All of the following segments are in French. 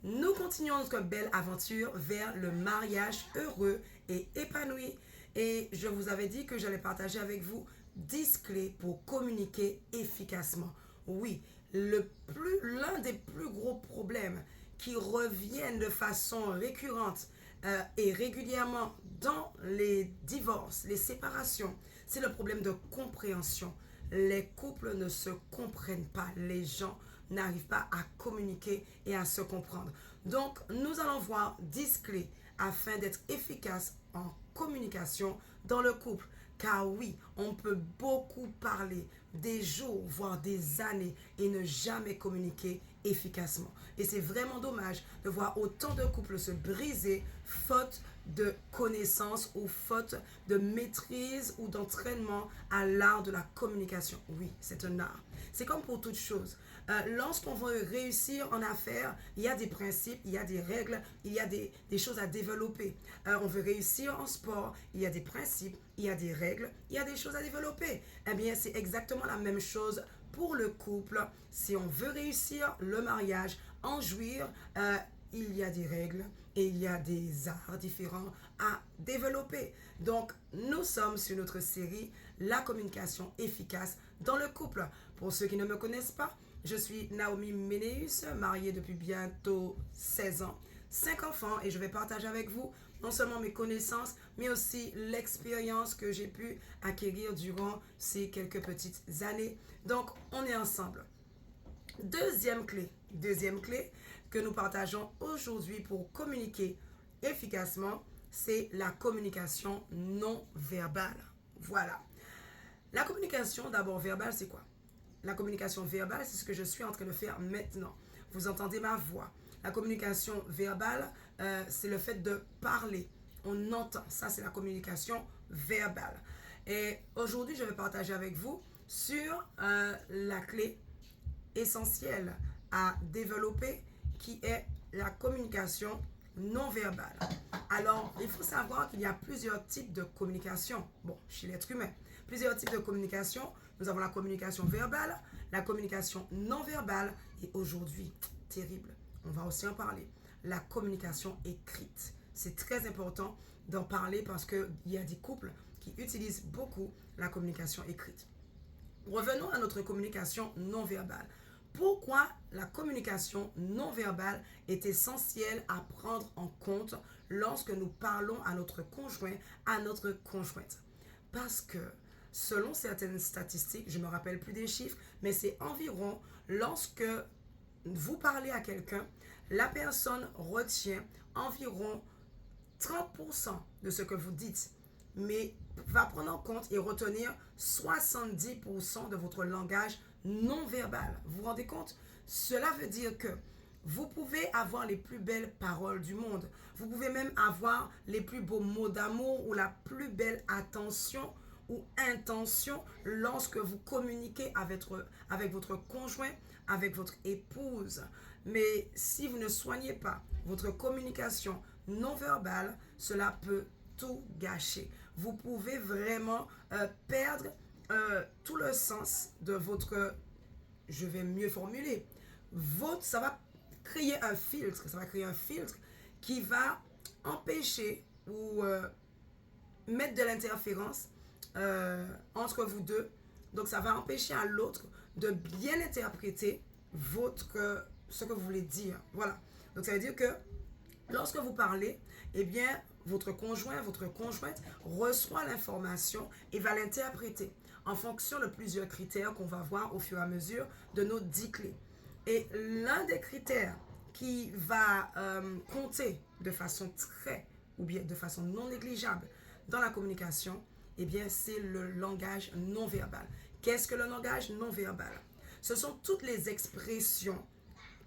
Nous continuons notre belle aventure vers le mariage heureux et épanoui. Et je vous avais dit que j'allais partager avec vous 10 clés pour communiquer efficacement. Oui, l'un des plus gros problèmes qui reviennent de façon récurrente et régulièrement dans les divorces, les séparations, c'est le problème de compréhension. Les couples ne se comprennent pas, les gens n'arrivent pas à communiquer et à se comprendre. Donc, nous allons voir 10 clés afin d'être efficace en communication dans le couple. Car oui, on peut beaucoup parler des jours, voire des années et ne jamais communiquer efficacement. Et c'est vraiment dommage de voir autant de couples se briser faute de connaissances ou faute de maîtrise ou d'entraînement à l'art de la communication. Oui, c'est un art. C'est comme pour toute chose. Lorsqu'on veut réussir en affaires, il y a des principes, il y a des règles, il y a des choses à développer. On veut réussir en sport, il y a des principes, il y a des règles, il y a des choses à développer. Eh bien, c'est exactement la même chose pour le couple. Si on veut réussir le mariage, en jouir, il y a des règles et il y a des arts différents à développer. Donc, nous sommes sur notre série La communication efficace dans le couple. Pour ceux qui ne me connaissent pas, je suis Naomi Ménéus, mariée depuis bientôt 16 ans, 5 enfants, et je vais partager avec vous non seulement mes connaissances, mais aussi l'expérience que j'ai pu acquérir durant ces quelques petites années. Donc, on est ensemble. Deuxième clé que nous partageons aujourd'hui pour communiquer efficacement, c'est la communication non verbale. Voilà. La communication d'abord verbale, c'est quoi? La communication verbale, c'est ce que je suis en train de faire maintenant. Vous entendez ma voix. La communication verbale, c'est le fait de parler. On entend. Ça, c'est la communication verbale. Et aujourd'hui, je vais partager avec vous sur la clé essentielle à développer qui est la communication non verbale. Alors, il faut savoir qu'il y a plusieurs types de communication. Bon, chez l'être humain, plusieurs types de communication. Nous avons la communication verbale, la communication non verbale et aujourd'hui, terrible, on va aussi en parler, la communication écrite. C'est très important d'en parler parce qu'il y a des couples qui utilisent beaucoup la communication écrite. Revenons à notre communication non verbale. Pourquoi la communication non verbale est essentielle à prendre en compte lorsque nous parlons à notre conjoint, à notre conjointe? Parce que selon certaines statistiques, je ne me rappelle plus des chiffres, mais c'est environ lorsque vous parlez à quelqu'un, la personne retient environ 30% de ce que vous dites, mais va prendre en compte et retenir 70% de votre langage non verbal. Vous vous rendez compte? Cela veut dire que vous pouvez avoir les plus belles paroles du monde. Vous pouvez même avoir les plus beaux mots d'amour ou la plus belle attention ou intention lorsque vous communiquez avec votre conjoint, avec votre épouse. Mais si vous ne soignez pas votre communication non verbale, cela peut tout gâcher. Vous pouvez vraiment perdre tout le sens de votre, je vais mieux formuler, ça va créer un filtre, qui va empêcher ou mettre de l'interférence entre vous deux. Donc ça va empêcher à l'autre de bien interpréter ce que vous voulez dire. Voilà. Donc ça veut dire que lorsque vous parlez, eh bien, votre conjoint, votre conjointe reçoit l'information et va l'interpréter en fonction de plusieurs critères qu'on va voir au fur et à mesure de nos 10 clés. Et l'un des critères qui va compter de façon ou bien de façon non négligeable dans la communication, eh bien, c'est le langage non verbal. Qu'est-ce que le langage non verbal? Ce sont toutes les expressions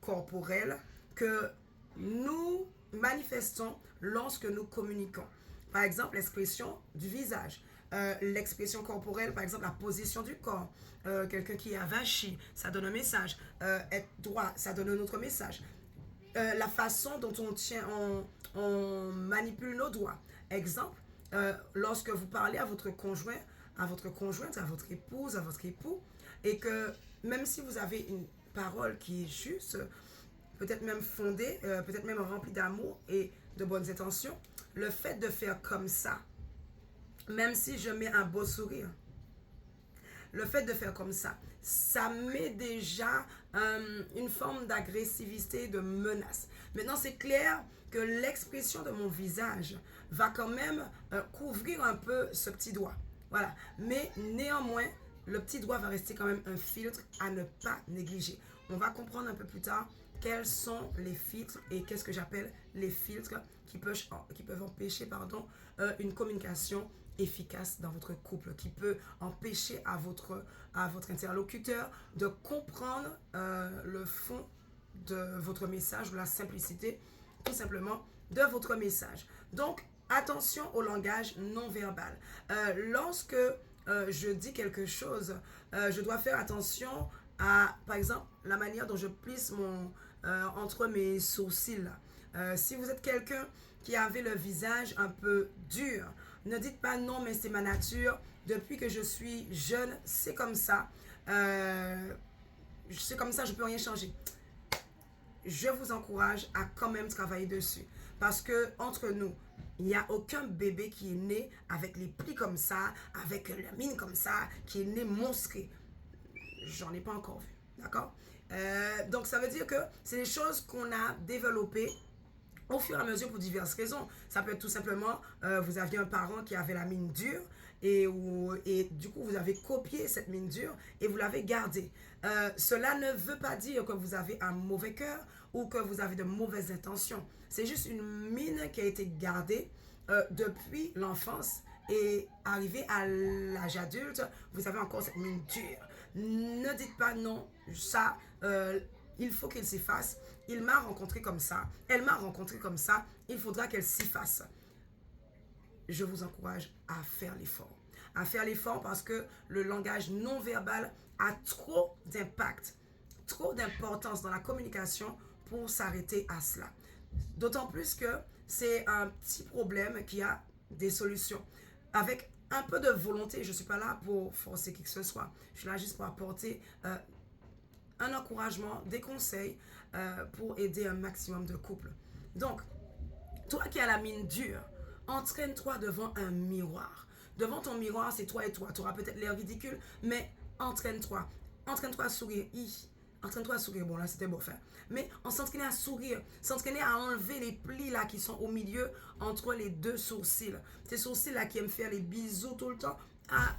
corporelles que nous manifestons lorsque nous communiquons. Par exemple, l'expression du visage, l'expression corporelle, par exemple la position du corps. Quelqu'un qui est avachi, ça donne un message. Être droit, ça donne un autre message. La façon dont on manipule nos doigts. Exemple, lorsque vous parlez à votre conjoint, à votre conjointe, à votre épouse, à votre époux, et que même si vous avez une parole qui est juste, peut-être même fondé, peut-être même rempli d'amour et de bonnes intentions, le fait de faire comme ça, même si je mets un beau sourire, le fait de faire comme ça met déjà une forme d'agressivité, de menace. Maintenant, c'est clair que l'expression de mon visage va quand même couvrir un peu ce petit doigt. Voilà. Mais néanmoins, le petit doigt va rester quand même un filtre à ne pas négliger. On va comprendre un peu plus tard quels sont les filtres et qu'est-ce que j'appelle les filtres qui peuvent empêcher une communication efficace dans votre couple, qui peut empêcher à votre interlocuteur de comprendre le fond de votre message ou la simplicité tout simplement de votre message. Donc, attention au langage non verbal. Lorsque je dis quelque chose, je dois faire attention à, par exemple, la manière dont je plisse entre mes sourcils. Si vous êtes quelqu'un qui avait le visage un peu dur, ne dites pas non, mais c'est ma nature. Depuis que je suis jeune, c'est comme ça. C'est comme ça, je ne peux rien changer. Je vous encourage à quand même travailler dessus. Parce que entre nous, il n'y a aucun bébé qui est né avec les plis comme ça, avec la mine comme ça, qui est né monstrueux. J'en ai pas encore vu. D'accord? Donc ça veut dire que c'est des choses qu'on a développées au fur et à mesure pour diverses raisons. Ça peut être tout simplement, vous aviez un parent qui avait la mine dure et du coup, vous avez copié cette mine dure et vous l'avez gardée. Cela ne veut pas dire que vous avez un mauvais cœur ou que vous avez de mauvaises intentions. C'est juste une mine qui a été gardée depuis l'enfance et arrivé à l'âge adulte, vous avez encore cette mine dure. Ne dites pas non, ça, il faut qu'il s'efface. Il m'a rencontré comme ça, elle m'a rencontré comme ça, il faudra qu'elle s'y fasse. Je vous encourage à faire l'effort. À faire l'effort parce que le langage non verbal a trop d'impact, trop d'importance dans la communication pour s'arrêter à cela. D'autant plus que c'est un petit problème qui a des solutions. Avec un peu de volonté, je ne suis pas là pour forcer qui que ce soit. Je suis là juste pour apporter un encouragement, des conseils pour aider un maximum de couples. Donc, toi qui as la mine dure, entraîne-toi devant un miroir. Devant ton miroir, c'est toi et toi. Tu auras peut-être l'air ridicule, mais entraîne-toi. Entraîne-toi à sourire. Entraîne-toi à sourire. Bon, là, c'était beau faire. Mais on s'entraîne à sourire. S'entraîner à enlever les plis là qui sont au milieu entre les deux sourcils. Ces sourcils là qui aiment faire les bisous tout le temps. Ah,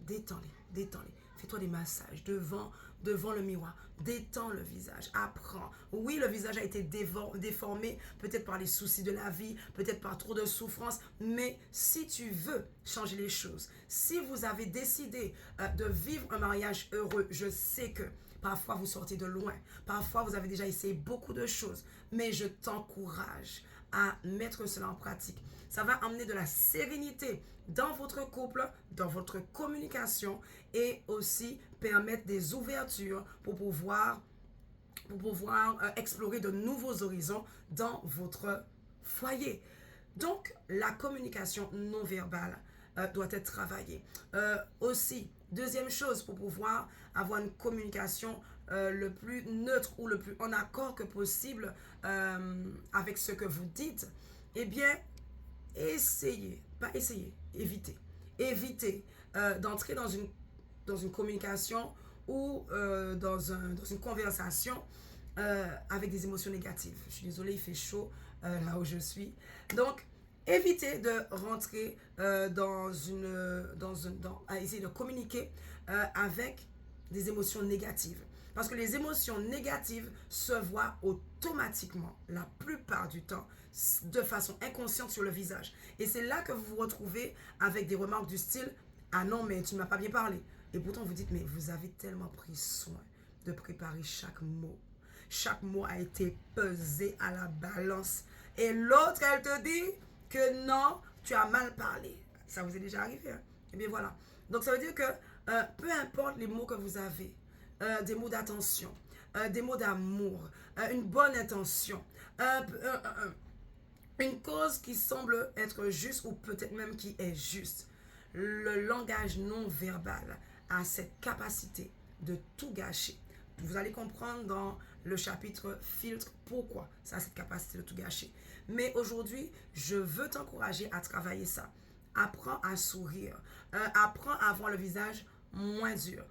détends-les, détends-les. Fais-toi des massages devant le miroir. Détends le visage. Apprends. Oui, le visage a été déformé, peut-être par les soucis de la vie, peut-être par trop de souffrance. Mais si tu veux changer les choses, si vous avez décidé de vivre un mariage heureux, je sais que parfois vous sortez de loin. Parfois vous avez déjà essayé beaucoup de choses. Mais je t'encourage à mettre cela en pratique. Ça va amener de la sérénité dans votre couple, dans votre communication et aussi permettre des ouvertures pour pouvoir explorer de nouveaux horizons dans votre foyer. Donc, la communication non verbale doit être travaillée. Aussi, deuxième chose, pour pouvoir avoir une communication le plus neutre ou le plus en accord que possible avec ce que vous dites, eh bien, évitez. Évitez d'entrer dans une communication ou dans une conversation avec des émotions négatives. Je suis désolée, il fait chaud là où je suis. Donc, évitez de rentrer à essayer de communiquer avec des émotions négatives. Parce que les émotions négatives se voient automatiquement, la plupart du temps, de façon inconsciente sur le visage. Et c'est là que vous vous retrouvez avec des remarques du style « Ah non, mais tu ne m'as pas bien parlé ». Et pourtant, vous dites « Mais vous avez tellement pris soin de préparer chaque mot. Chaque mot a été pesé à la balance. Et l'autre, elle te dit que non, tu as mal parlé. » Ça vous est déjà arrivé, hein? Et bien voilà. Donc ça veut dire que peu importe les mots que vous avez, des mots d'attention, des mots d'amour, une bonne intention, une cause qui semble être juste ou peut-être même qui est juste. Le langage non verbal a cette capacité de tout gâcher. Vous allez comprendre dans le chapitre filtre. Pourquoi? Ça a cette capacité de tout gâcher. Mais aujourd'hui, je veux t'encourager à travailler ça. Apprends à sourire. Apprends à avoir le visage moins dur.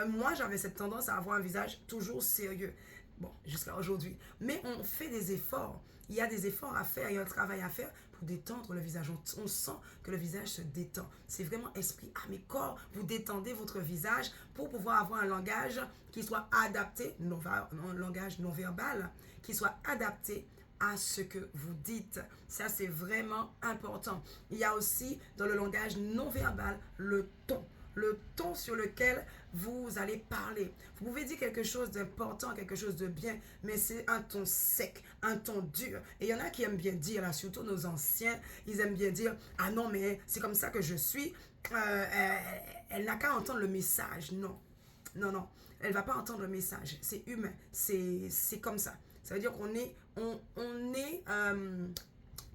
Moi, j'avais cette tendance à avoir un visage toujours sérieux. Bon, jusqu'à aujourd'hui. Mais on fait des efforts. Il y a des efforts à faire, il y a un travail à faire pour détendre le visage. On sent que le visage se détend. C'est vraiment esprit, âme et corps. Vous détendez votre visage pour pouvoir avoir un langage qui soit adapté, un langage non verbal, qui soit adapté à ce que vous dites. Ça, c'est vraiment important. Il y a aussi dans le langage non verbal le ton. Le ton sur lequel vous allez parler. Vous pouvez dire quelque chose d'important, quelque chose de bien, mais c'est un ton sec, un ton dur. Et il y en a qui aiment bien dire, là, surtout nos anciens, ils aiment bien dire, ah non, mais c'est comme ça que je suis. Elle n'a qu'à entendre le message. Non, non, non. Elle ne va pas entendre le message. C'est humain. C'est comme ça. Ça veut dire qu'on est, on est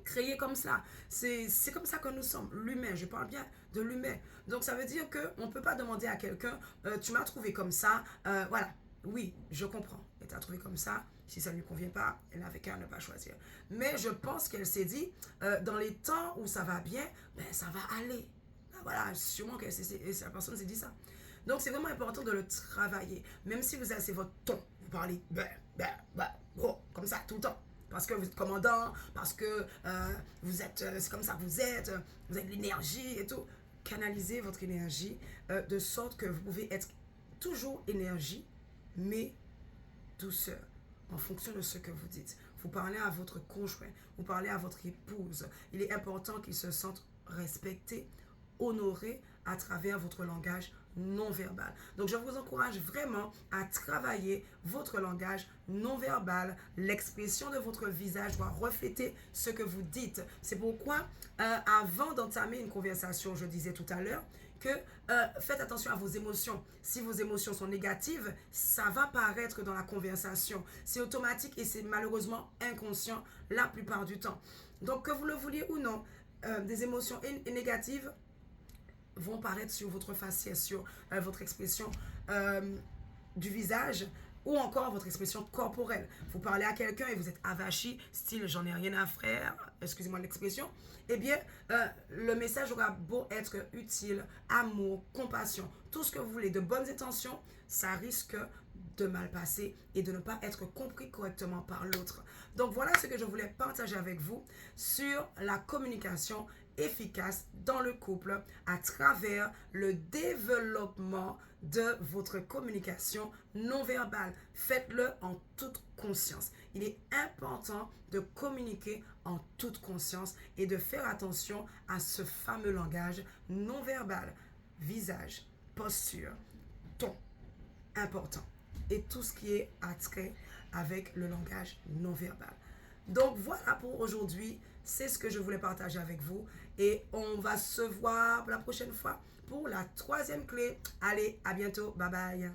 créé comme ça. C'est comme ça que nous sommes. L'humain, je parle bien de l'humain. Donc ça veut dire qu'on ne peut pas demander à quelqu'un, tu m'as trouvé comme ça, voilà. Oui, je comprends. Elle t'a trouvé comme ça. Si ça ne lui convient pas, elle n'avait qu'à ne pas choisir. Mais je pense qu'elle s'est dit, dans les temps où ça va bien, ben ça va aller. Ben, voilà, sûrement que la personne s'est dit ça. Donc c'est vraiment important de le travailler. Même si c'est votre ton, vous parlez comme ça tout le temps. Parce que vous êtes commandant, parce que vous êtes, c'est comme ça que vous êtes de l'énergie et tout. Canalisez votre énergie de sorte que vous pouvez être toujours énergie, mais douceur, en fonction de ce que vous dites. Vous parlez à votre conjoint, vous parlez à votre épouse. Il est important qu'ils se sentent respectés, honorés à travers votre langage non verbal. Donc, je vous encourage vraiment à travailler votre langage non verbal. L'expression de votre visage doit refléter ce que vous dites. C'est pourquoi, avant d'entamer une conversation, je disais tout à l'heure, que faites attention à vos émotions. Si vos émotions sont négatives, ça va paraître dans la conversation. C'est automatique et c'est malheureusement inconscient la plupart du temps. Donc, que vous le vouliez ou non, des émotions négatives vont paraître sur votre faciès, sur votre expression du visage ou encore votre expression corporelle. Vous parlez à quelqu'un et vous êtes avachi, style j'en ai rien à faire, excusez-moi l'expression, eh bien, le message aura beau être utile, amour, compassion, tout ce que vous voulez, de bonnes intentions, ça risque de mal passer et de ne pas être compris correctement par l'autre. Donc voilà ce que je voulais partager avec vous sur la communication efficace dans le couple à travers le développement de votre communication non verbale. Faites-le en toute conscience. Il est important de communiquer en toute conscience et de faire attention à ce fameux langage non verbal. Visage, posture, ton, important. Et tout ce qui est attrait avec le langage non verbal. Donc voilà pour aujourd'hui, c'est ce que je voulais partager avec vous et on va se voir la prochaine fois pour la 3e clé. Allez, à bientôt, bye bye.